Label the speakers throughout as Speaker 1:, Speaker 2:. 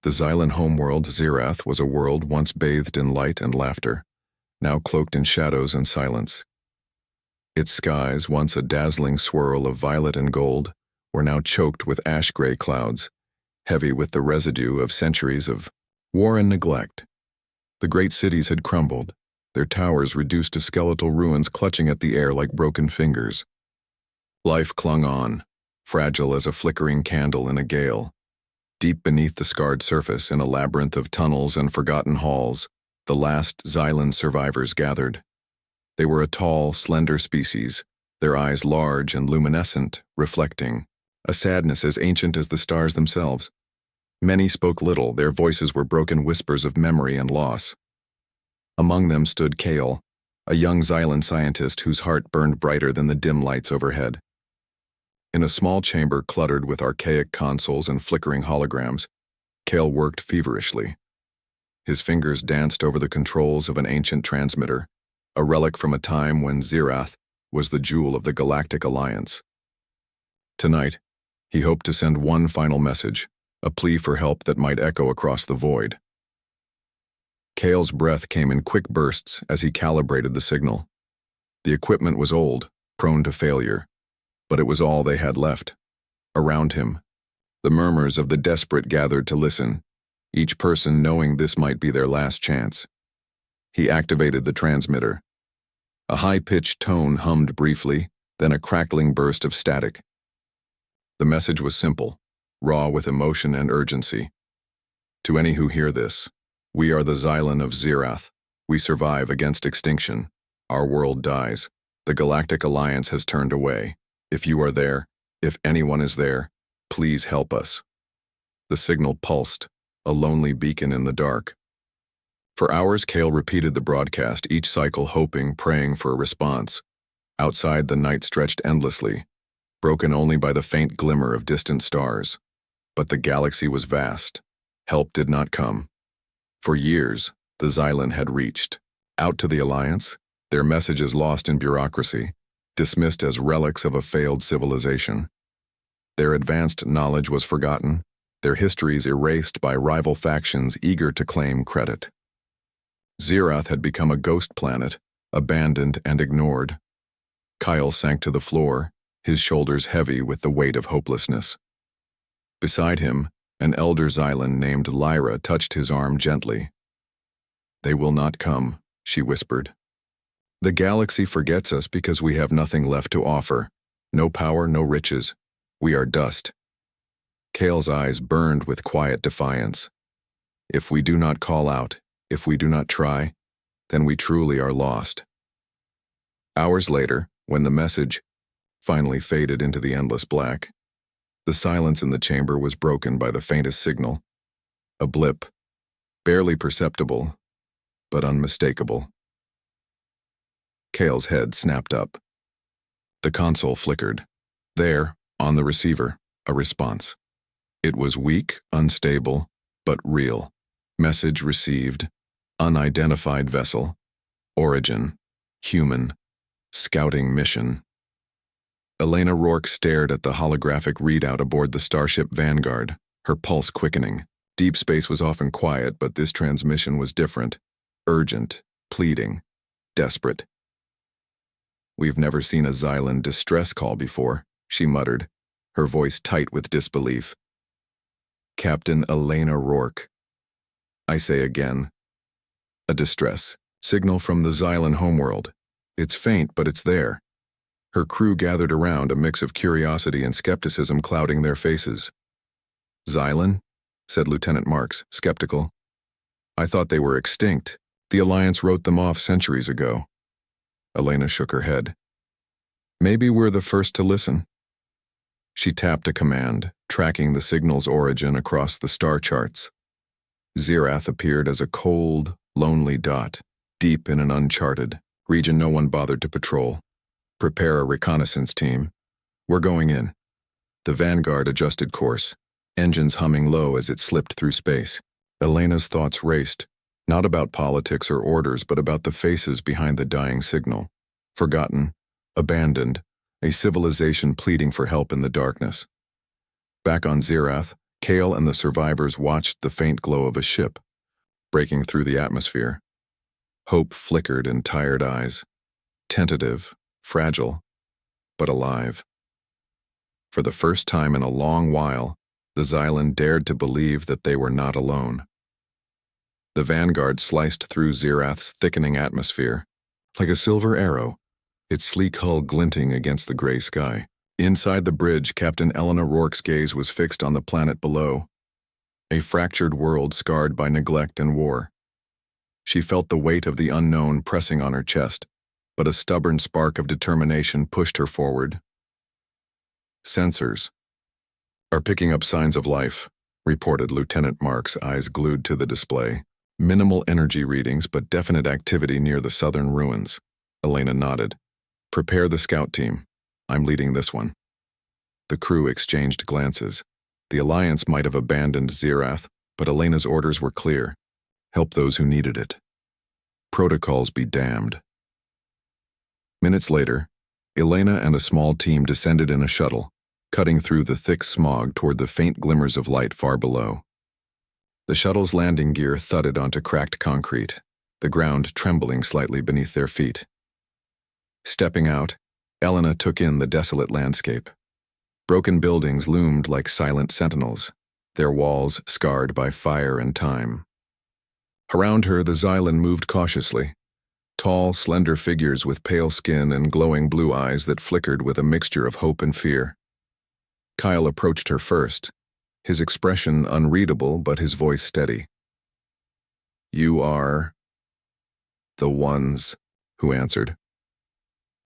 Speaker 1: The Xylan homeworld, Zirath, was a world once bathed in light and laughter, now cloaked in shadows and silence. Its skies, once a dazzling swirl of violet and gold, were now choked with ash-gray clouds, heavy with the residue of centuries of war and neglect. The great cities had crumbled, their towers reduced to skeletal ruins clutching at the air like broken fingers. Life clung on, fragile as a flickering candle in a gale. Deep beneath the scarred surface, in a labyrinth of tunnels and forgotten halls, the last Xylan survivors gathered. They were a tall, slender species, their eyes large and luminescent, reflecting a sadness as ancient as the stars themselves. Many spoke little, their voices were broken whispers of memory and loss. Among them stood Kale, a young Xylan scientist whose heart burned brighter than the dim lights overhead. In a small chamber cluttered with archaic consoles and flickering holograms, Kale worked feverishly. His fingers danced over the controls of an ancient transmitter, a relic from a time when Zirath was the jewel of the Galactic Alliance. Tonight, he hoped to send one final message, a plea for help that might echo across the void. Kale's breath came in quick bursts as he calibrated the signal. The equipment was old, prone to failure, but it was all they had left. Around him, the murmurs of the desperate gathered to listen, each person knowing this might be their last chance. He activated the transmitter. A high-pitched tone hummed briefly, then a crackling burst of static. The message was simple, raw with emotion and urgency. To any who hear this, we are the Xylan of Zirath. We survive against extinction. Our world dies. The Galactic Alliance has turned away. If you are there, if anyone is there, please help us. The signal pulsed, a lonely beacon in the dark. For hours, Kale repeated the broadcast, each cycle hoping, praying for a response. Outside, the night stretched endlessly, broken only by the faint glimmer of distant stars. But the galaxy was vast. Help did not come. For years, the Xylan had reached out to the Alliance, their messages lost in bureaucracy, dismissed as relics of a failed civilization. Their advanced knowledge was forgotten, their histories erased by rival factions eager to claim credit. Zirath had become a ghost planet, abandoned and ignored. Kyle sank to the floor, his shoulders heavy with the weight of hopelessness. Beside him, an elder Xylan named Lyra touched his arm gently. "They will not come," she whispered. "The galaxy forgets us because we have nothing left to offer. No power, no riches. We are dust." Kale's eyes burned with quiet defiance. If we do not call out, if we do not try, then we truly are lost. Hours later, when the message finally faded into the endless black, the silence in the chamber was broken by the faintest signal. A blip, barely perceptible, but unmistakable. Kale's head snapped up. The console flickered. There, on the receiver, a response. It was weak, unstable, but real. Message received. Unidentified vessel. Origin. Human. Scouting mission. Elena Rourke stared at the holographic readout aboard the starship Vanguard, her pulse quickening. Deep space was often quiet, but this transmission was different. Urgent, pleading, desperate. "We've never seen a Xylan distress call before," she muttered, her voice tight with disbelief. "Captain Elena Rourke. I say again. A distress signal from the Xylan homeworld. It's faint, but it's there." Her crew gathered around, a mix of curiosity and skepticism clouding their faces. "Xylan?" said Lieutenant Marks, skeptical. "I thought they were extinct. The Alliance wrote them off centuries ago." Elena shook her head. "Maybe we're the first to listen." She tapped a command, tracking the signal's origin across the star charts. Zirath appeared as a cold, lonely dot, deep in an uncharted region no one bothered to patrol. "Prepare a reconnaissance team. We're going in." The Vanguard adjusted course, engines humming low as it slipped through space. Elena's thoughts raced, not about politics or orders, but about the faces behind the dying signal. Forgotten, abandoned, a civilization pleading for help in the darkness. Back on Zirath, Kale and the survivors watched the faint glow of a ship, breaking through the atmosphere. Hope flickered in tired eyes, tentative, fragile, but alive. For the first time in a long while, the Xylan dared to believe that they were not alone. The Vanguard sliced through Xerath's thickening atmosphere, like a silver arrow, its sleek hull glinting against the gray sky. Inside the bridge, Captain Elena Rourke's gaze was fixed on the planet below, a fractured world scarred by neglect and war. She felt the weight of the unknown pressing on her chest, but a stubborn spark of determination pushed her forward. "Sensors are picking up signs of life," reported Lieutenant Marks, eyes glued to the display. "Minimal energy readings, but definite activity near the southern ruins." Elena nodded. "Prepare the scout team. I'm leading this one." The crew exchanged glances. The Alliance might have abandoned Xerath, but Elena's orders were clear. Help those who needed it. Protocols be damned. Minutes later, Elena and a small team descended in a shuttle, cutting through the thick smog toward the faint glimmers of light far below. The shuttle's landing gear thudded onto cracked concrete, the ground trembling slightly beneath their feet. Stepping out, Elena took in the desolate landscape. Broken buildings loomed like silent sentinels, their walls scarred by fire and time. Around her, the Xylan moved cautiously, tall, slender figures with pale skin and glowing blue eyes that flickered with a mixture of hope and fear. Kyle approached her first, his expression unreadable but his voice steady. "You are the ones who answered."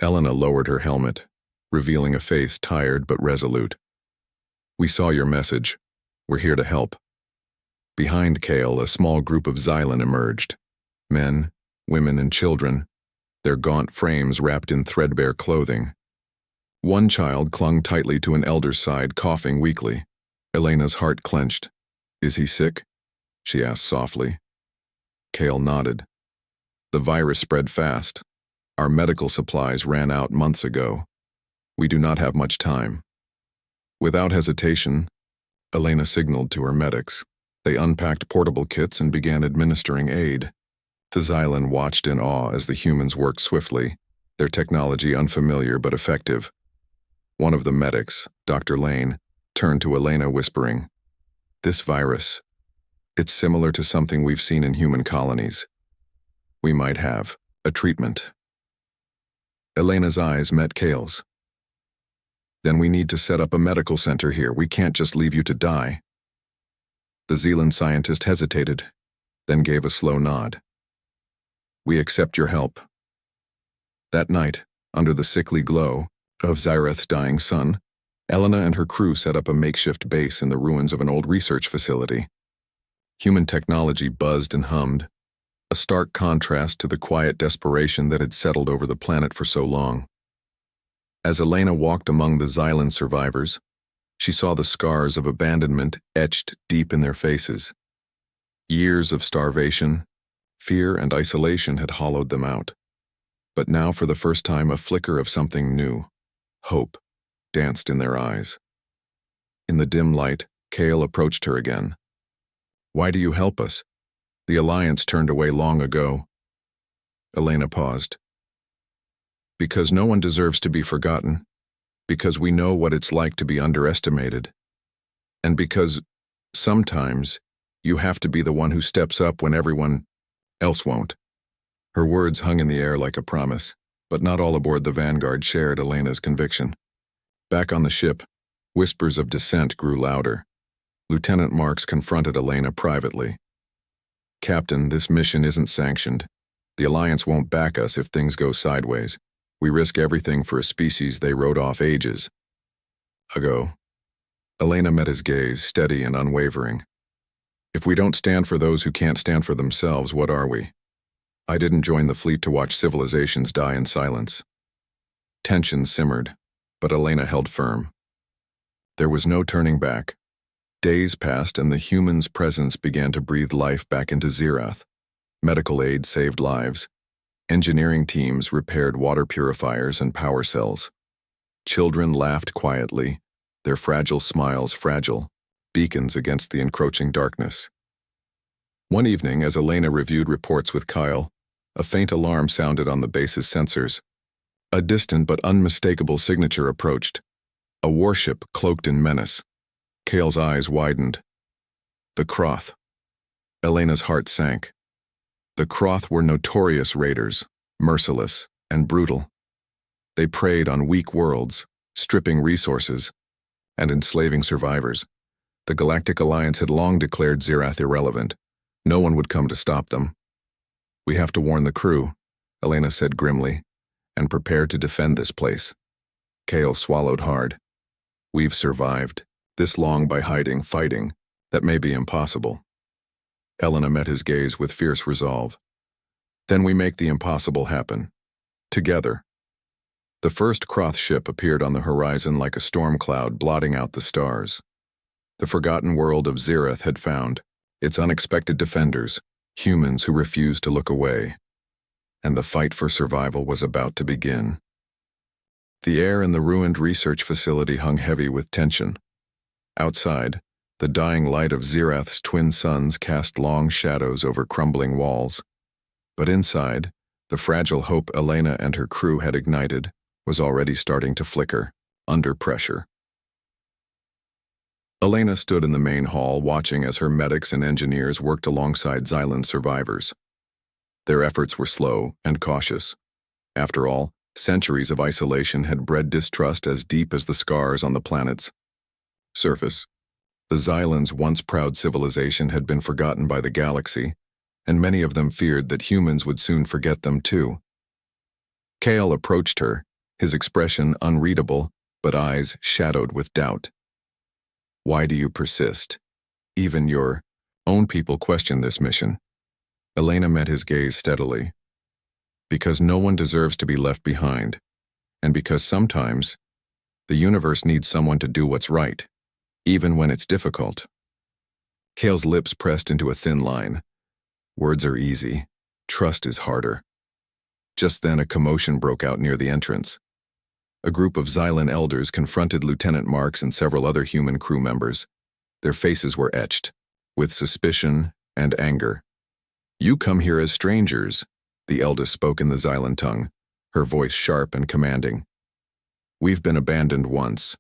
Speaker 1: Elena lowered her helmet, revealing a face tired but resolute. "We saw your message. We're here to help." Behind Kale, a small group of Xylan emerged. Men, women, and children, their gaunt frames wrapped in threadbare clothing. One child clung tightly to an elder's side, coughing weakly. Elena's heart clenched. "Is he sick?" she asked softly. Kale nodded. "The virus spread fast. Our medical supplies ran out months ago. We do not have much time." Without hesitation, Elena signaled to her medics. They unpacked portable kits and began administering aid. The Xylan watched in awe as the humans worked swiftly, their technology unfamiliar but effective. One of the medics, Dr. Lane, turned to Elena whispering, "This virus, it's similar to something we've seen in human colonies. We might have a treatment." Elena's eyes met Kale's. "Then we need to set up a medical center here. We can't just leave you to die." The Xylan scientist hesitated, then gave a slow nod. "We accept your help." That night, under the sickly glow of Xyrath's dying sun, Elena and her crew set up a makeshift base in the ruins of an old research facility. Human technology buzzed and hummed, a stark contrast to the quiet desperation that had settled over the planet for so long. As Elena walked among the Xylan survivors, she saw the scars of abandonment etched deep in their faces. Years of starvation, fear, and isolation had hollowed them out. But now, for the first time, a flicker of something new, hope, danced in their eyes. In the dim light, Kale approached her again. "Why do you help us? The Alliance turned away long ago." Elena paused. "Because no one deserves to be forgotten. Because we know what it's like to be underestimated. And because, sometimes, you have to be the one who steps up when everyone else won't." Her words hung in the air like a promise, but not all aboard the Vanguard shared Elena's conviction. Back on the ship, whispers of dissent grew louder. Lieutenant Marks confronted Elena privately. "Captain, this mission isn't sanctioned. The Alliance won't back us if things go sideways. We risk everything for a species they wrote off ages ago." Elena met his gaze, steady and unwavering. "If we don't stand for those who can't stand for themselves, what are we? I didn't join the fleet to watch civilizations die in silence." Tension simmered, but Elena held firm. There was no turning back. Days passed and the humans' presence began to breathe life back into Xerath. Medical aid saved lives. Engineering teams repaired water purifiers and power cells. Children laughed quietly, their fragile smiles fragile, beacons against the encroaching darkness. One evening, as Elena reviewed reports with Kyle, a faint alarm sounded on the base's sensors. A distant but unmistakable signature approached. A warship cloaked in menace. Kale's eyes widened. The Kroth. Elena's heart sank. The Kroth were notorious raiders, merciless and brutal. They preyed on weak worlds, stripping resources, and enslaving survivors. The Galactic Alliance had long declared Zirath irrelevant. No one would come to stop them. "We have to warn the crew," Elena said grimly, "and prepare to defend this place." Kale swallowed hard. "We've survived this long by hiding, fighting. That may be impossible." Elena met his gaze with fierce resolve. "Then we make the impossible happen. Together." The first Kroth ship appeared on the horizon like a storm cloud blotting out the stars. The forgotten world of Zirath had found its unexpected defenders, humans who refused to look away. And the fight for survival was about to begin. The air in the ruined research facility hung heavy with tension. Outside, the dying light of Zirath's twin suns cast long shadows over crumbling walls. But inside, the fragile hope Elena and her crew had ignited was already starting to flicker, under pressure. Elena stood in the main hall watching as her medics and engineers worked alongside Xylan's survivors. Their efforts were slow and cautious. After all, centuries of isolation had bred distrust as deep as the scars on the planet's surface. The Xylans' once proud civilization had been forgotten by the galaxy, and many of them feared that humans would soon forget them too. Kale approached her, his expression unreadable, but eyes shadowed with doubt. "Why do you persist? Even your own people question this mission." Elena met his gaze steadily. "Because no one deserves to be left behind, and because sometimes the universe needs someone to do what's right, even when it's difficult." Kale's lips pressed into a thin line. Words are easy. Trust is harder. Just then a commotion broke out near the entrance. A group of Xylan elders confronted Lieutenant Marks and several other human crew members. Their faces were etched with suspicion and anger. "You come here as strangers," the eldest spoke in the Xylan tongue, her voice sharp and commanding. "We've been abandoned once.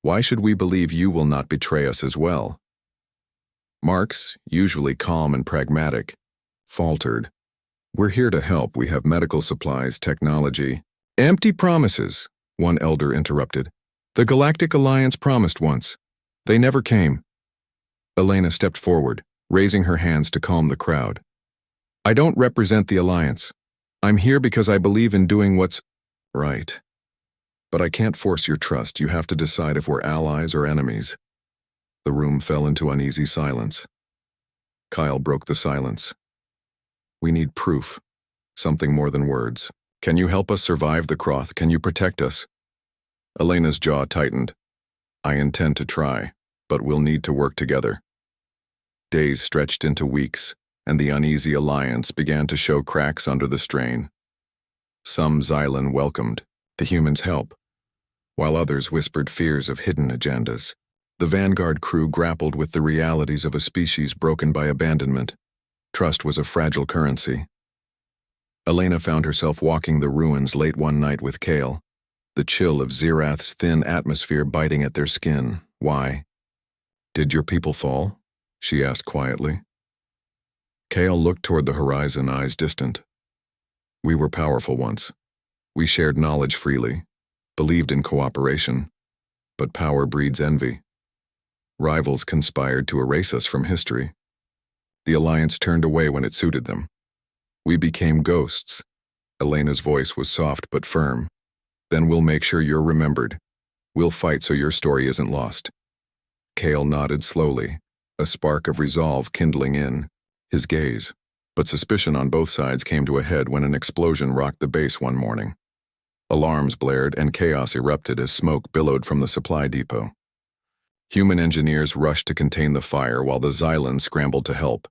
Speaker 1: Why should we believe you will not betray us as well?" Marks, usually calm and pragmatic, faltered. "We're here to help. We have medical supplies, technology." "Empty promises," one elder interrupted. "The Galactic Alliance promised once. They never came." Elena stepped forward, raising her hands to calm the crowd. "I don't represent the Alliance. I'm here because I believe in doing what's right. But I can't force your trust. You have to decide if we're allies or enemies." The room fell into uneasy silence. Kyle broke the silence. "We need proof. Something more than words. Can you help us survive the Kroth? Can you protect us?" Elena's jaw tightened. "I intend to try, but we'll need to work together." Days stretched into weeks, and the uneasy alliance began to show cracks under the strain. Some Xylan welcomed the humans' help, while others whispered fears of hidden agendas. The Vanguard crew grappled with the realities of a species broken by abandonment. Trust was a fragile currency. Elena found herself walking the ruins late one night with Kale, the chill of Zirath's thin atmosphere biting at their skin. "Why? Did your people fall?" she asked quietly. Kale looked toward the horizon, eyes distant. "We were powerful once. We shared knowledge freely, believed in cooperation. But power breeds envy. Rivals conspired to erase us from history. The Alliance turned away when it suited them. We became ghosts." Elena's voice was soft but firm. "Then we'll make sure you're remembered. We'll fight so your story isn't lost." Kale nodded slowly, a spark of resolve kindling in his gaze. But suspicion on both sides came to a head when an explosion rocked the base one morning. Alarms blared and chaos erupted as smoke billowed from the supply depot. Human engineers rushed to contain the fire while the Xylans scrambled to help.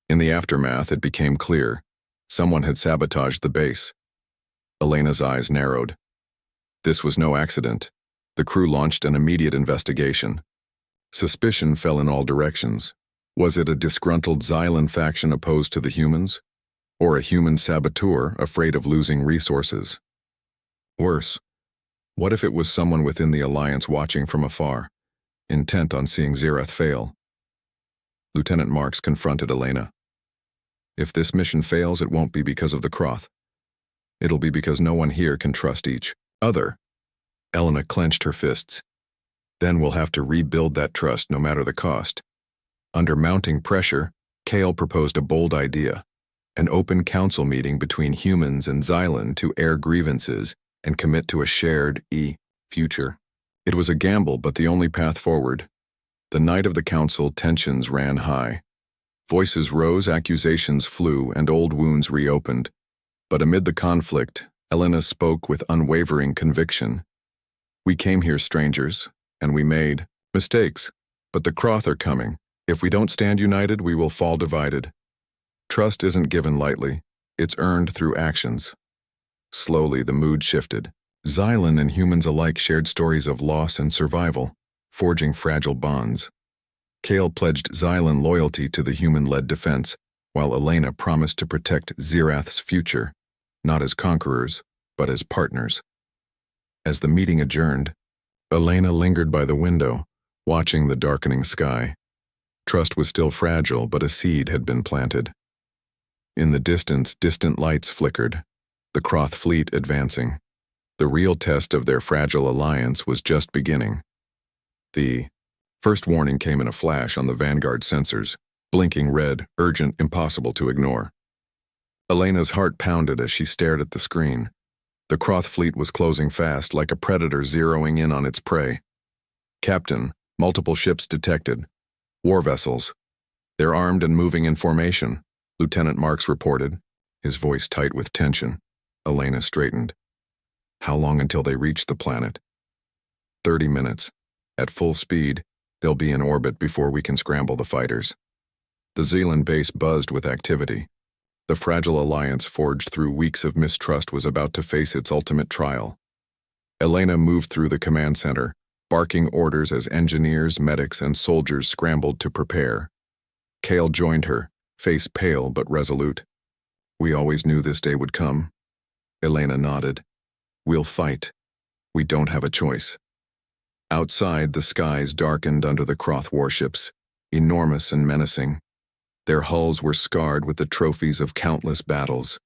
Speaker 1: In the aftermath, it became clear. Someone had sabotaged the base. Elena's eyes narrowed. This was no accident. The crew launched an immediate investigation. Suspicion fell in all directions. Was it a disgruntled Xylan faction opposed to the humans? Or a human saboteur afraid of losing resources? Worse, what if it was someone within the Alliance watching from afar, intent on seeing Xerath fail? Lieutenant Marks confronted Elena. If this mission fails, it won't be because of the Croth. It'll be because no one here can trust each other. Elena clenched her fists. Then we'll have to rebuild that trust no matter the cost. Under mounting pressure, Kale proposed a bold idea. An open council meeting between humans and Xylan to air grievances and commit to a shared future. It was a gamble, but the only path forward. The night of the council, tensions ran high. Voices rose, accusations flew, and old wounds reopened. But amid the conflict, Elena spoke with unwavering conviction. We came here strangers, and we made mistakes, but the Croth are coming. If we don't stand united, we will fall divided. Trust isn't given lightly. It's earned through actions. Slowly, the mood shifted. Xylan and humans alike shared stories of loss and survival, forging fragile bonds. Kale pledged Xylan loyalty to the human-led defense, while Elena promised to protect Xerath's future, not as conquerors, but as partners. As the meeting adjourned, Elena lingered by the window, watching the darkening sky. Trust was still fragile, but a seed had been planted. In the distance, distant lights flickered, the Croth fleet advancing. The real test of their fragile alliance was just beginning. The first warning came in a flash on the Vanguard sensors, blinking red, urgent, impossible to ignore. Elena's heart pounded as she stared at the screen. The Croth fleet was closing fast, like a predator zeroing in on its prey. Captain, multiple ships detected. War vessels. They're armed and moving in formation, Lieutenant Marks reported, his voice tight with tension. Elena straightened. How long until they reach the planet? 30 minutes. At full speed, they'll be in orbit before we can scramble the fighters. The Xylan base buzzed with activity. The fragile alliance forged through weeks of mistrust was about to face its ultimate trial. Elena moved through the command center, barking orders as engineers, medics, and soldiers scrambled to prepare. Kale joined her, face pale but resolute. We always knew this day would come. Elena nodded. We'll fight. We don't have a choice. Outside, the skies darkened under the Croth warships, enormous and menacing. Their hulls were scarred with the trophies of countless battles,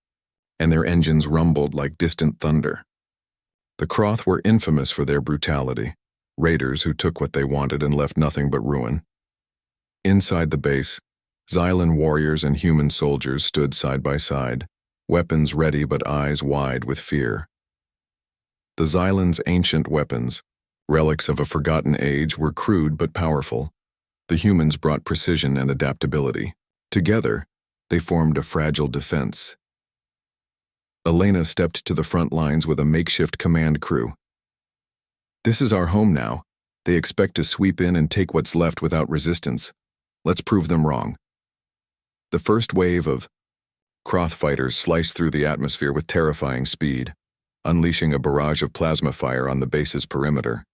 Speaker 1: and their engines rumbled like distant thunder. The Croth were infamous for their brutality, raiders who took what they wanted and left nothing but ruin. Inside the base, Xylan warriors and human soldiers stood side by side, weapons ready but eyes wide with fear. The Xylan's ancient weapons, relics of a forgotten age, were crude but powerful. The humans brought precision and adaptability. Together, they formed a fragile defense. Elena stepped to the front lines with a makeshift command crew. This is our home now. They expect to sweep in and take what's left without resistance. Let's prove them wrong. The first wave of Croth fighters sliced through the atmosphere with terrifying speed, unleashing a barrage of plasma fire on the base's perimeter.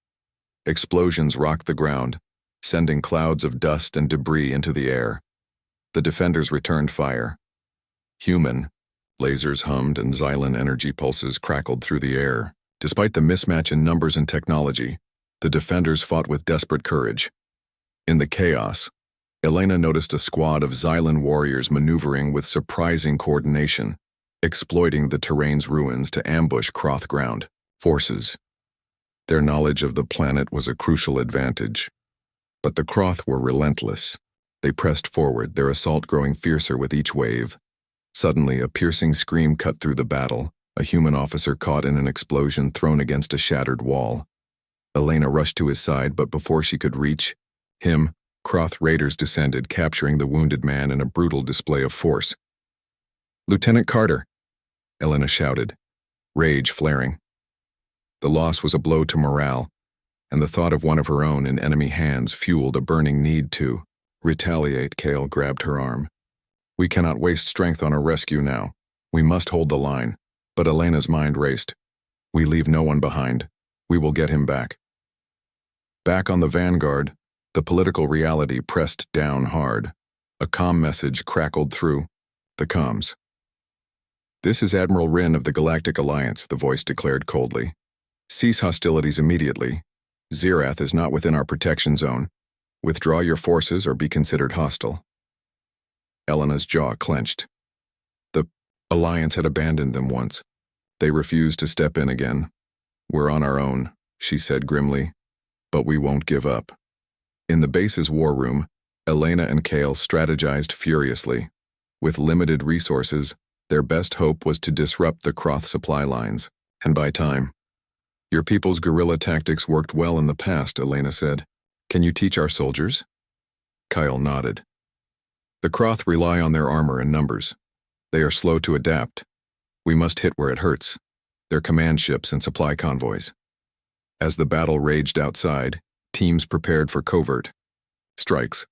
Speaker 1: Explosions rocked the ground, sending clouds of dust and debris into the air. The defenders returned fire. Human, lasers hummed and Xylan energy pulses crackled through the air. Despite the mismatch in numbers and technology, the defenders fought with desperate courage. In the chaos, Elena noticed a squad of Xylan warriors maneuvering with surprising coordination, exploiting the terrain's ruins to ambush Croth ground forces. Their knowledge of the planet was a crucial advantage. But the Croth were relentless. They pressed forward, their assault growing fiercer with each wave. Suddenly, a piercing scream cut through the battle, a human officer caught in an explosion thrown against a shattered wall. Elena rushed to his side, but before she could reach him, Croth raiders descended, capturing the wounded man in a brutal display of force. "Lieutenant Carter!" Elena shouted, rage flaring. The loss was a blow to morale, and the thought of one of her own in enemy hands fueled a burning need to retaliate. Kale grabbed her arm. "We cannot waste strength on a rescue now. We must hold the line." But Elena's mind raced. "We leave no one behind. We will get him back." Back on the Vanguard, The political reality pressed down hard. A comm message crackled through the comms. "This is Admiral Rin of the Galactic Alliance," the voice declared coldly. "Cease hostilities immediately. Zirath is not within our protection zone. Withdraw your forces or be considered hostile." Elena's jaw clenched. The Alliance had abandoned them once. They refused to step in again. "We're on our own," she said grimly. "But we won't give up." In the base's war room, Elena and Kale strategized furiously. With limited resources, their best hope was to disrupt the Kroth supply lines, and buy time. "Your people's guerrilla tactics worked well in the past," Elena said. "Can you teach our soldiers?" Kyle nodded. "The Kroth rely on their armor and numbers. They are slow to adapt. We must hit where it hurts. Their command ships and supply convoys." As the battle raged outside, teams prepared for covert strikes.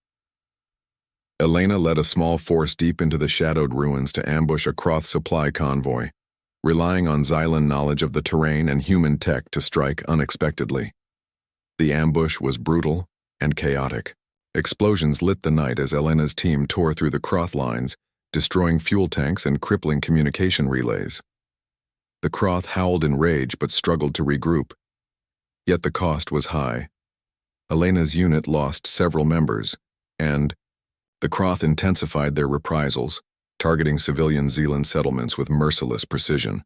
Speaker 1: Elena led a small force deep into the shadowed ruins to ambush a Kroth supply convoy, relying on Xylan knowledge of the terrain and human tech to strike unexpectedly. The ambush was brutal and chaotic. Explosions lit the night as Elena's team tore through the Kroth lines, destroying fuel tanks and crippling communication relays. The Kroth howled in rage but struggled to regroup. Yet the cost was high. Elena's unit lost several members, and the Kroth intensified their reprisals, targeting civilian Zealand settlements with merciless precision.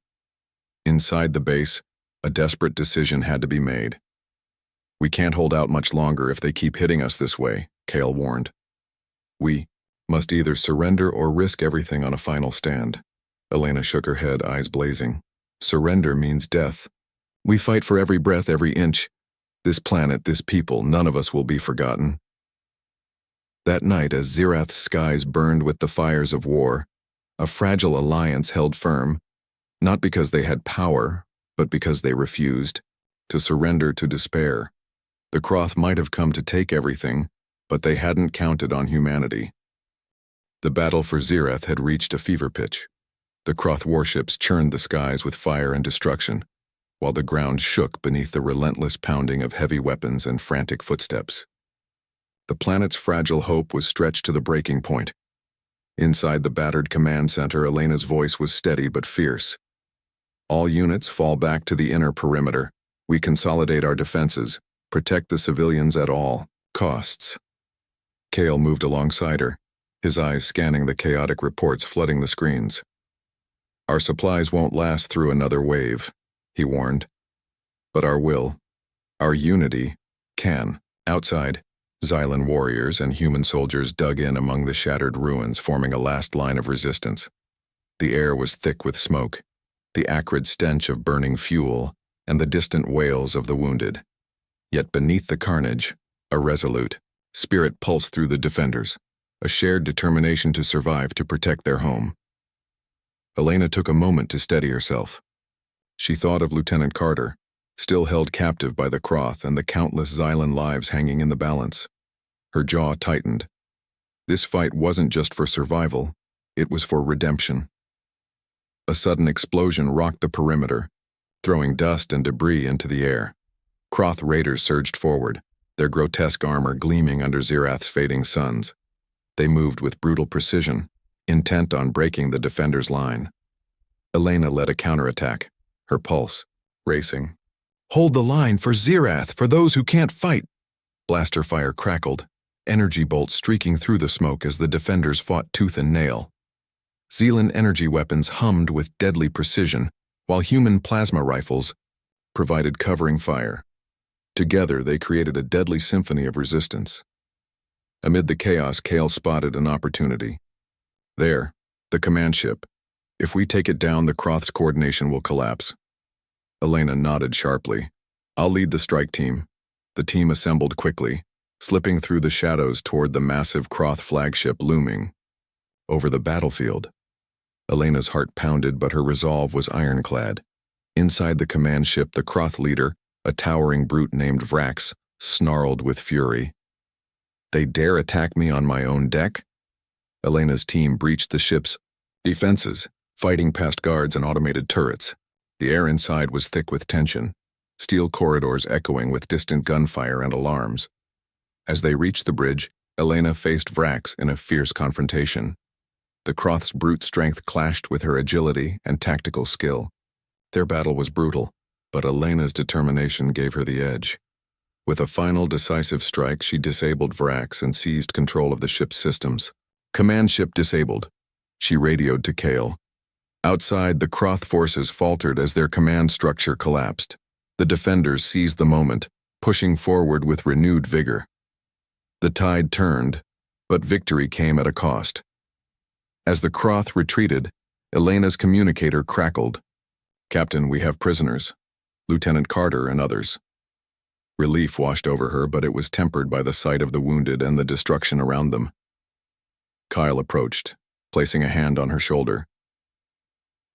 Speaker 1: Inside the base, a desperate decision had to be made. "We can't hold out much longer if they keep hitting us this way," Kale warned. "We must either surrender or risk everything on a final stand." Elena shook her head, eyes blazing. "Surrender means death. We fight for every breath, every inch. This planet, this people, none of us will be forgotten." That night, as Zirath's skies burned with the fires of war, a fragile alliance held firm, not because they had power, but because they refused to surrender to despair. The Kroth might have come to take everything, but they hadn't counted on humanity. The battle for Zirath had reached a fever pitch. The Kroth warships churned the skies with fire and destruction, while the ground shook beneath the relentless pounding of heavy weapons and frantic footsteps. The planet's fragile hope was stretched to the breaking point. Inside the battered command center, Elena's voice was steady but fierce. "All units fall back to the inner perimeter. We consolidate our defenses, protect the civilians at all costs." Kale moved alongside her, his eyes scanning the chaotic reports flooding the screens. "Our supplies won't last through another wave," he warned. "But our will, our unity, can." Outside, Xylan warriors and human soldiers dug in among the shattered ruins, forming a last line of resistance. The air was thick with smoke, the acrid stench of burning fuel, and the distant wails of the wounded. Yet beneath the carnage, a resolute spirit pulsed through the defenders, a shared determination to survive, to protect their home. Elena took a moment to steady herself. She thought of Lieutenant Carter, still held captive by the Kroth, and the countless Xylan lives hanging in the balance. Her jaw tightened. This fight wasn't just for survival, it was for redemption. A sudden explosion rocked the perimeter, throwing dust and debris into the air. Kroth raiders surged forward, their grotesque armor gleaming under Zirath's fading suns. They moved with brutal precision, intent on breaking the defenders' line. Elena led a counterattack, her pulse racing. "Hold the line for Zirath, for those who can't fight!" Blaster fire crackled, energy bolts streaking through the smoke as the defenders fought tooth and nail. Zealand energy weapons hummed with deadly precision, while human plasma rifles provided covering fire. Together, they created a deadly symphony of resistance. Amid the chaos, Kale spotted an opportunity. There, the command ship. "If we take it down, the Kroth's coordination will collapse." Elena nodded sharply. "I'll lead the strike team." The team assembled quickly, slipping through the shadows toward the massive Kroth flagship looming over the battlefield. Elena's heart pounded, but her resolve was ironclad. Inside the command ship, the Kroth leader, a towering brute named Vrax, snarled with fury. "They dare attack me on my own deck?" Elena's team breached the ship's defenses, fighting past guards and automated turrets. The air inside was thick with tension, steel corridors echoing with distant gunfire and alarms. As they reached the bridge, Elena faced Vrax in a fierce confrontation. The Kroth's brute strength clashed with her agility and tactical skill. Their battle was brutal, but Elena's determination gave her the edge. With a final decisive strike, she disabled Vrax and seized control of the ship's systems. Command ship disabled. She radioed to Kale. Outside, the Kroth forces faltered as their command structure collapsed. The defenders seized the moment, pushing forward with renewed vigor. The tide turned, but victory came at a cost. As the Kroth retreated, Elena's communicator crackled. "Captain, we have prisoners. Lieutenant Carter and others." Relief washed over her, but it was tempered by the sight of the wounded and the destruction around them. Kyle approached, placing a hand on her shoulder.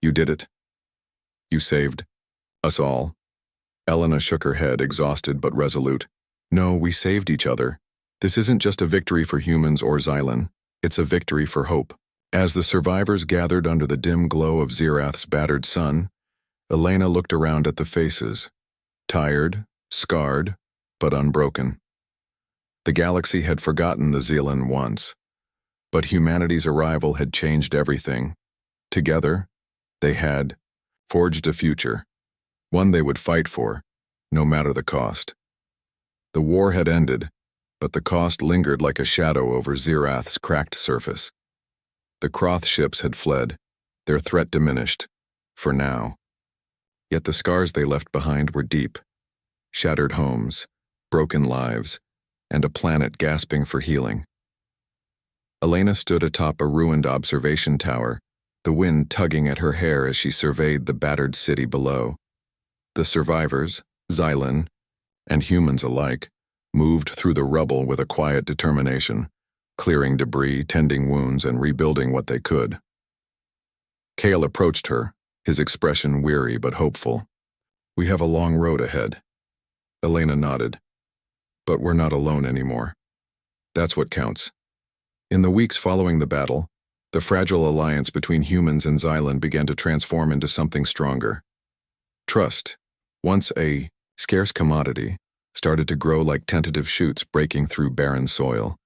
Speaker 1: "You did it. You saved us all." Elena shook her head, exhausted but resolute. "No, we saved each other. This isn't just a victory for humans or Xylan. It's a victory for hope." As the survivors gathered under the dim glow of Zirath's battered sun, Elena looked around at the faces. Tired, scarred, but unbroken. The galaxy had forgotten the Xylan once, but humanity's arrival had changed everything. Together, they had forged a future, one they would fight for, no matter the cost. The war had ended, but the cost lingered like a shadow over Zirath's cracked surface. The Kroth ships had fled, their threat diminished, for now. Yet the scars they left behind were deep. Shattered homes, broken lives, and a planet gasping for healing. Elena stood atop a ruined observation tower, the wind tugging at her hair as she surveyed the battered city below. The survivors, Xylan, and humans alike, moved through the rubble with a quiet determination, clearing debris, tending wounds, and rebuilding what they could. Kale approached her, his expression weary but hopeful. "We have a long road ahead." Elena nodded. "But we're not alone anymore. That's what counts." In the weeks following the battle, the fragile alliance between humans and Xylan began to transform into something stronger. Trust, once a scarce commodity, started to grow like tentative shoots breaking through barren soil.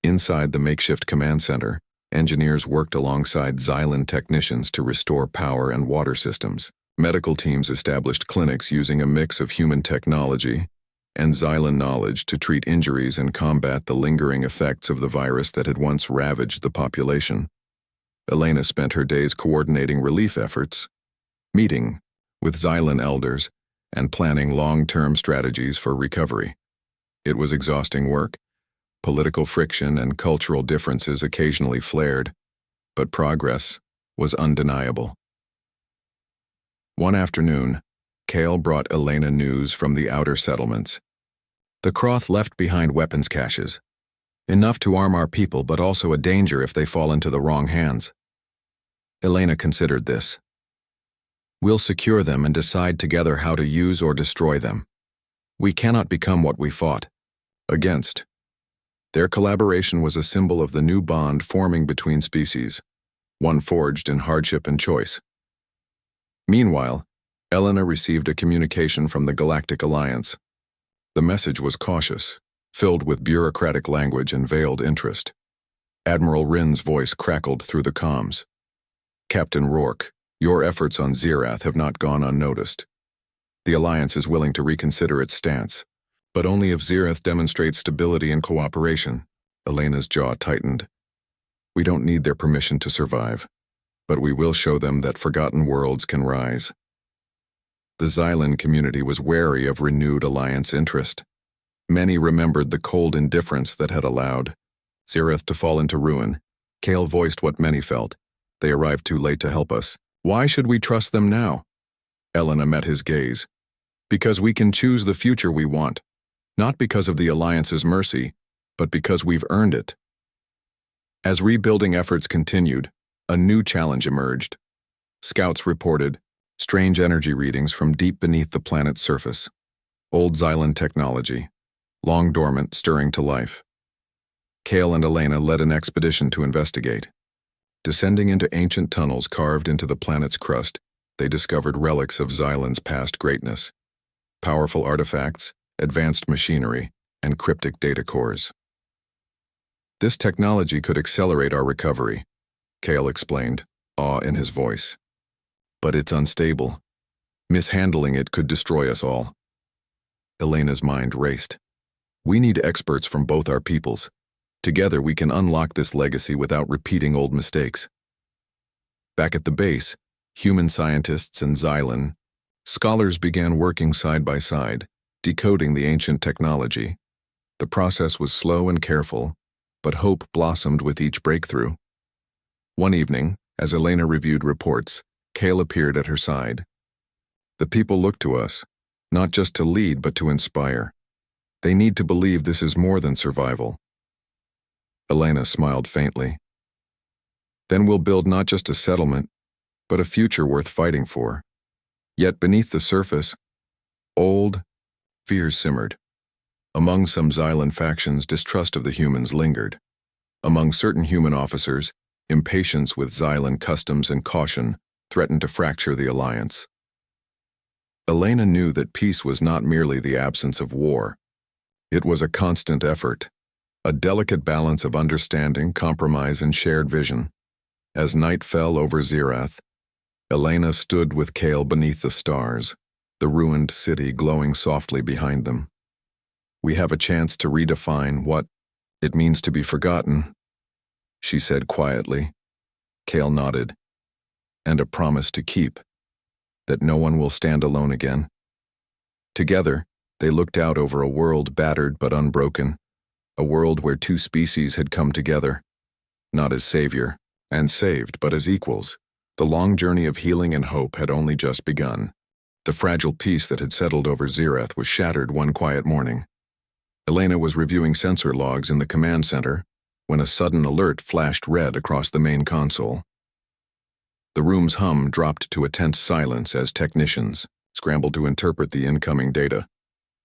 Speaker 1: Inside the makeshift command center, engineers worked alongside Xylan technicians to restore power and water systems. Medical teams established clinics using a mix of human technology and Xylan knowledge to treat injuries and combat the lingering effects of the virus that had once ravaged the population. Elena spent her days coordinating relief efforts, meeting with Xylan elders, and planning long-term strategies for recovery. It was exhausting work. Political friction and cultural differences occasionally flared, but progress was undeniable. One afternoon, Kale brought Elena news from the outer settlements. The Kroth left behind weapons caches, enough to arm our people but also a danger if they fall into the wrong hands. Elena considered this. "We'll secure them and decide together how to use or destroy them. We cannot become what we fought against." Their collaboration was a symbol of the new bond forming between species, one forged in hardship and choice. Meanwhile, Elena received a communication from the Galactic Alliance. The message was cautious, filled with bureaucratic language and veiled interest. Admiral Rin's voice crackled through the comms. "Captain Rourke, your efforts on Xirath have not gone unnoticed. The Alliance is willing to reconsider its stance, but only if Xirath demonstrates stability and cooperation." Elena's jaw tightened. "We don't need their permission to survive, but we will show them that forgotten worlds can rise." The Xylan community was wary of renewed Alliance interest. Many remembered the cold indifference that had allowed Xirath to fall into ruin. Kale voiced what many felt. "They arrived too late to help us. Why should we trust them now?" Elena met his gaze. "Because we can choose the future we want. Not because of the Alliance's mercy, but because we've earned it." As rebuilding efforts continued, a new challenge emerged. Scouts reported strange energy readings from deep beneath the planet's surface. Old Xylan technology, long dormant, stirring to life. Kale and Elena led an expedition to investigate. Descending into ancient tunnels carved into the planet's crust, they discovered relics of Xylan's past greatness. Powerful artifacts, advanced machinery, and cryptic data cores. This technology could accelerate our recovery, Kale explained, awe in his voice. But it's unstable. Mishandling it could destroy us all. Elena's mind raced. We need experts from both our peoples. Together we can unlock this legacy without repeating old mistakes. Back at the base, human scientists and Xylan scholars began working side by side, decoding the ancient technology. The process was slow and careful, but hope blossomed with each breakthrough. One evening, as Elena reviewed reports, Kale appeared at her side. The people look to us, not just to lead but to inspire. They need to believe this is more than survival. Elena smiled faintly. Then we'll build not just a settlement, but a future worth fighting for. Yet beneath the surface, old fears simmered. Among some Xylan factions, distrust of the humans lingered. Among certain human officers, impatience with Xylan customs and caution threatened to fracture the alliance. Elena knew that peace was not merely the absence of war. It was a constant effort, a delicate balance of understanding, compromise, and shared vision. As night fell over Xerath, Elena stood with Kale beneath the stars, the ruined city glowing softly behind them. We have a chance to redefine what it means to be forgotten, she said quietly. Kale nodded. And a promise to keep, that no one will stand alone again. Together, they looked out over a world battered but unbroken, a world where two species had come together, not as savior and saved, but as equals. The long journey of healing and hope had only just begun. The fragile peace that had settled over Xerath was shattered one quiet morning. Elena was reviewing sensor logs in the command center when a sudden alert flashed red across the main console. The room's hum dropped to a tense silence as technicians scrambled to interpret the incoming data.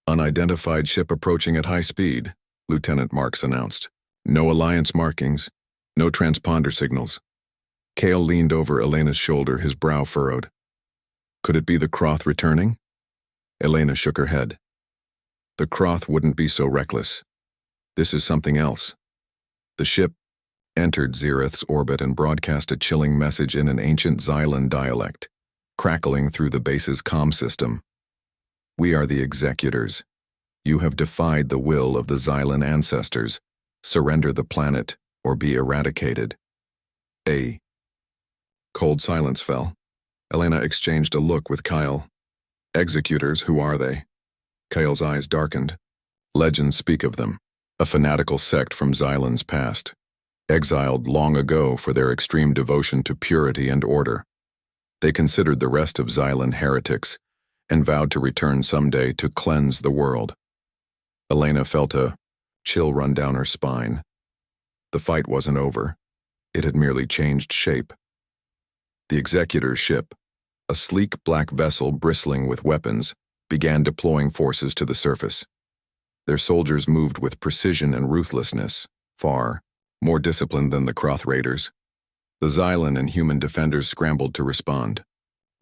Speaker 1: Unidentified ship approaching at high speed, Lieutenant Marks announced. No alliance markings, no transponder signals. Kale leaned over Elena's shoulder, his brow furrowed. Could it be the Croth returning? Elena shook her head. The Croth wouldn't be so reckless. This is something else. The ship entered Xerath's orbit and broadcast a chilling message in an ancient Xylan dialect, crackling through the base's comm system. We are the executors. You have defied the will of the Xylan ancestors. Surrender the planet or be eradicated. A cold silence fell. Elena exchanged a look with Kyle. Executors, who are they? Kyle's eyes darkened. Legends speak of them, a fanatical sect from Xylan's past, exiled long ago for their extreme devotion to purity and order. They considered the rest of Xylan heretics and vowed to return someday to cleanse the world. Elena felt a chill run down her spine. The fight wasn't over. It had merely changed shape. The executor's ship, a sleek black vessel bristling with weapons, began deploying forces to the surface. Their soldiers moved with precision and ruthlessness, far more disciplined than the Croth raiders. The Xylan and human defenders scrambled to respond.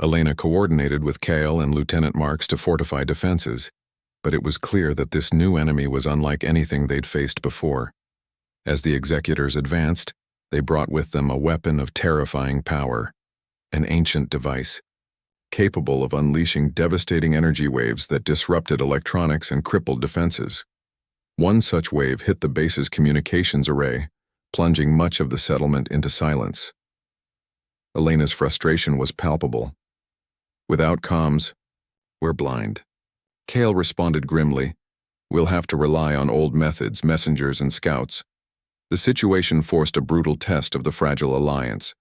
Speaker 1: Elena coordinated with Kale and Lieutenant Marks to fortify defenses, but it was clear that this new enemy was unlike anything they'd faced before. As the executors advanced, they brought with them a weapon of terrifying power, an ancient device, capable of unleashing devastating energy waves that disrupted electronics and crippled defenses. One such wave hit the base's communications array, plunging much of the settlement into silence. Elena's frustration was palpable. Without comms, we're blind. Kale responded grimly. We'll have to rely on old methods, messengers, and scouts. The situation forced a brutal test of the fragile alliance.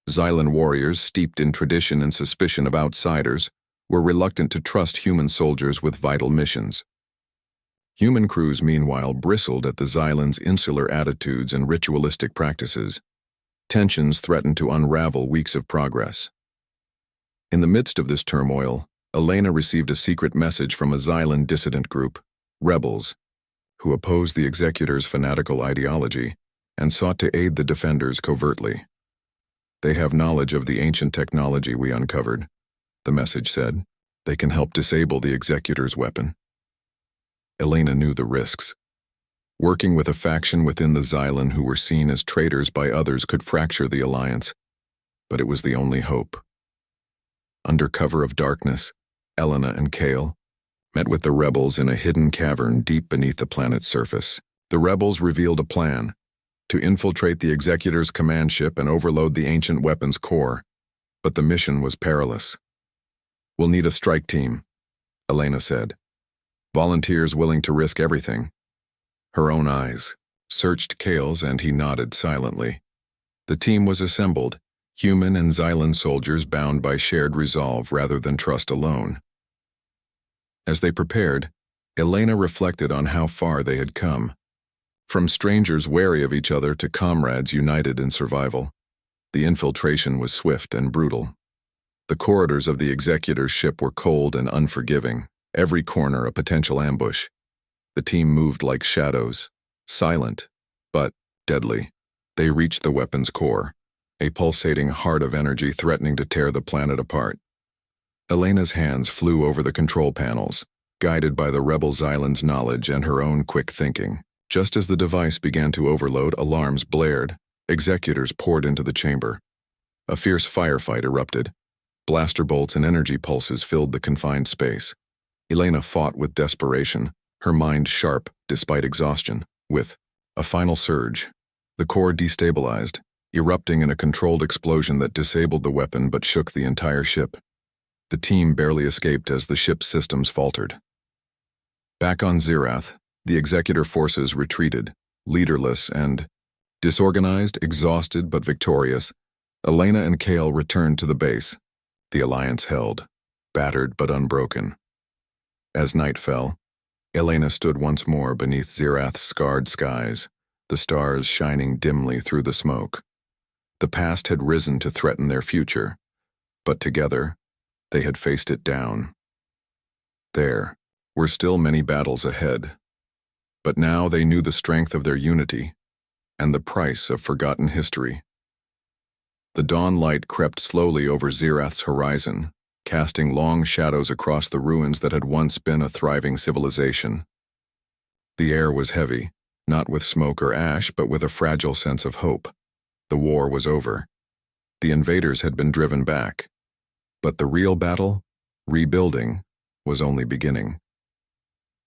Speaker 1: Xylan warriors, steeped in tradition and suspicion of outsiders, were reluctant to trust human soldiers with vital missions. Human crews, meanwhile, bristled at the Xylans' insular attitudes and ritualistic practices. Tensions threatened to unravel weeks of progress. In the midst of this turmoil, Elena received a secret message from a Xylan dissident group, rebels, who opposed the executors' fanatical ideology and sought to aid the defenders covertly. They have knowledge of the ancient technology we uncovered, the message said. They can help disable the executors' weapon. Elena knew the risks. Working with a faction within the Xylan who were seen as traitors by others could fracture the alliance, but it was the only hope. Under cover of darkness, Elena and Kale met with the rebels in a hidden cavern deep beneath the planet's surface. The rebels revealed a plan to infiltrate the Executor's command ship and overload the ancient weapons core, but the mission was perilous. "We'll need a strike team," Elena said. "Volunteers willing to risk everything." Her own eyes searched Kale's and he nodded silently. The team was assembled, human and Xylan soldiers bound by shared resolve rather than trust alone. As they prepared, Elena reflected on how far they had come. From strangers wary of each other to comrades united in survival. The infiltration was swift and brutal. The corridors of the Executor's ship were cold and unforgiving, every corner a potential ambush. The team moved like shadows, silent, but deadly. They reached the weapon's core, a pulsating heart of energy threatening to tear the planet apart. Elena's hands flew over the control panels, guided by the rebel Xylan's knowledge and her own quick thinking. Just as the device began to overload, alarms blared. Executors poured into the chamber. A fierce firefight erupted. Blaster bolts and energy pulses filled the confined space. Elena fought with desperation, her mind sharp despite exhaustion. With a final surge, the core destabilized, erupting in a controlled explosion that disabled the weapon but shook the entire ship. The team barely escaped as the ship's systems faltered. Back on Xerath, the Executor forces retreated, leaderless and disorganized, exhausted but victorious. Elena and Kale returned to the base. The alliance held, battered but unbroken. As night fell, Elena stood once more beneath Xerath's scarred skies, the stars shining dimly through the smoke. The past had risen to threaten their future, but together, they had faced it down. There were still many battles ahead, but now they knew the strength of their unity and the price of forgotten history. The dawn light crept slowly over Xerath's horizon, casting long shadows across the ruins that had once been a thriving civilization. The air was heavy, not with smoke or ash, but with a fragile sense of hope. The war was over. The invaders had been driven back. But the real battle, rebuilding, was only beginning.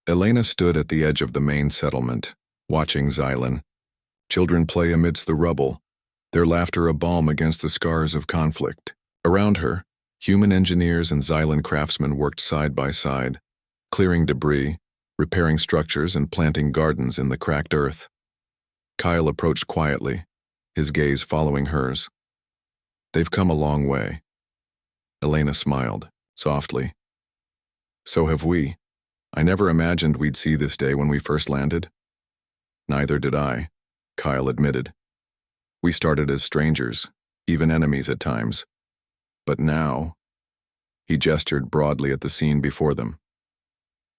Speaker 1: Elena stood at the edge of the main settlement, watching Xylan. Children play amidst the rubble, their laughter a balm against the scars of conflict. Around her, human engineers and Xylan craftsmen worked side by side, clearing debris, repairing structures, and planting gardens in the cracked earth. Kyle approached quietly, his gaze following hers. "They've come a long way." Elena smiled, softly. "So have we. I never imagined we'd see this day when we first landed." "Neither did I," Kyle admitted. "We started as strangers, even enemies at times. But now," he gestured broadly at the scene before them.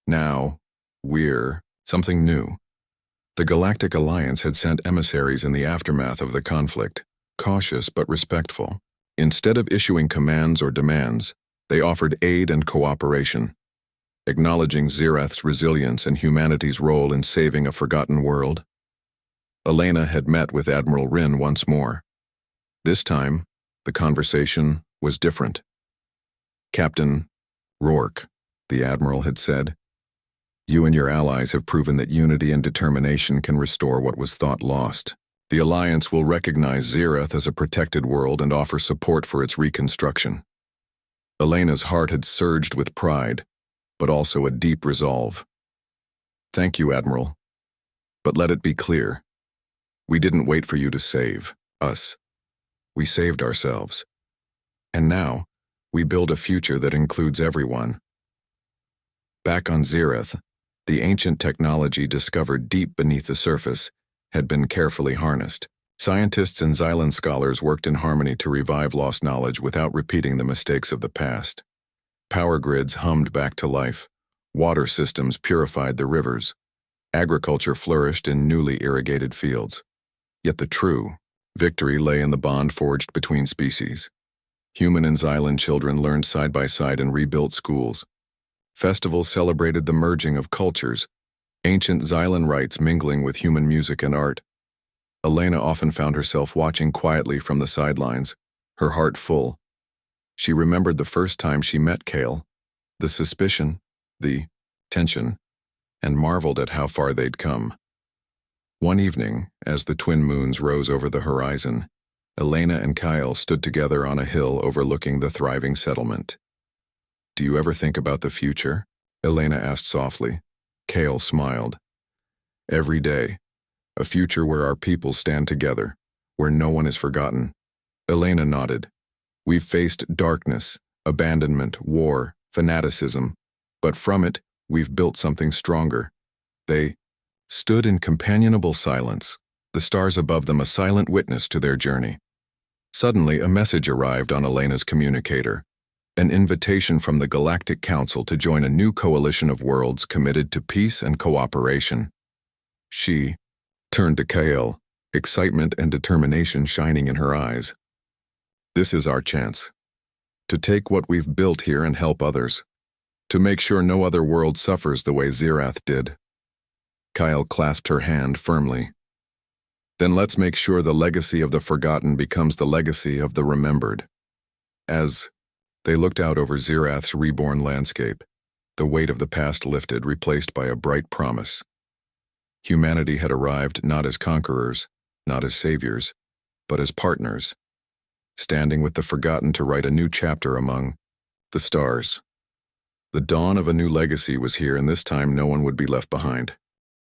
Speaker 1: "Now, we're something new." The Galactic Alliance had sent emissaries in the aftermath of the conflict, cautious but respectful. Instead of issuing commands or demands, they offered aid and cooperation, acknowledging Xerath's resilience and humanity's role in saving a forgotten world. Elena had met with Admiral Rin once more. This time, the conversation was different. "Captain Rourke," the Admiral had said, "you and your allies have proven that unity and determination can restore what was thought lost. The Alliance will recognize Xerath as a protected world and offer support for its reconstruction." Elena's heart had surged with pride, but also a deep resolve. "Thank you, Admiral. But let it be clear, we didn't wait for you to save us. We saved ourselves. And now, we build a future that includes everyone." Back on Xerath, the ancient technology discovered deep beneath the surface had been carefully harnessed. Scientists and Xylan scholars worked in harmony to revive lost knowledge without repeating the mistakes of the past. Power grids hummed back to life. Water systems purified the rivers. Agriculture flourished in newly irrigated fields. Yet the true victory lay in the bond forged between species. Human and Xylan children learned side by side and rebuilt schools. Festivals celebrated the merging of cultures, ancient Xylan rites mingling with human music and art. Elena often found herself watching quietly from the sidelines, her heart full. She remembered the first time she met Kale, the suspicion, the tension, and marveled at how far they'd come. One evening, as the twin moons rose over the horizon, Elena and Kyle stood together on a hill overlooking the thriving settlement. "Do you ever think about the future?" Elena asked softly. Kale smiled. "Every day. A future where our people stand together, where no one is forgotten." Elena nodded. "We've faced darkness, abandonment, war, fanaticism, but from it, we've built something stronger." They stood in companionable silence, the stars above them a silent witness to their journey. Suddenly, a message arrived on Elena's communicator, an invitation from the Galactic Council to join a new coalition of worlds committed to peace and cooperation. She turned to Kael, excitement and determination shining in her eyes. "This is our chance. To take what we've built here and help others. To make sure no other world suffers the way Xerath did." Kyle clasped her hand firmly. "Then let's make sure the legacy of the forgotten becomes the legacy of the remembered." As they looked out over Xerath's reborn landscape, the weight of the past lifted, replaced by a bright promise. Humanity had arrived not as conquerors, not as saviors, but as partners, standing with the forgotten to write a new chapter among the stars. The dawn of a new legacy was here, and this time no one would be left behind.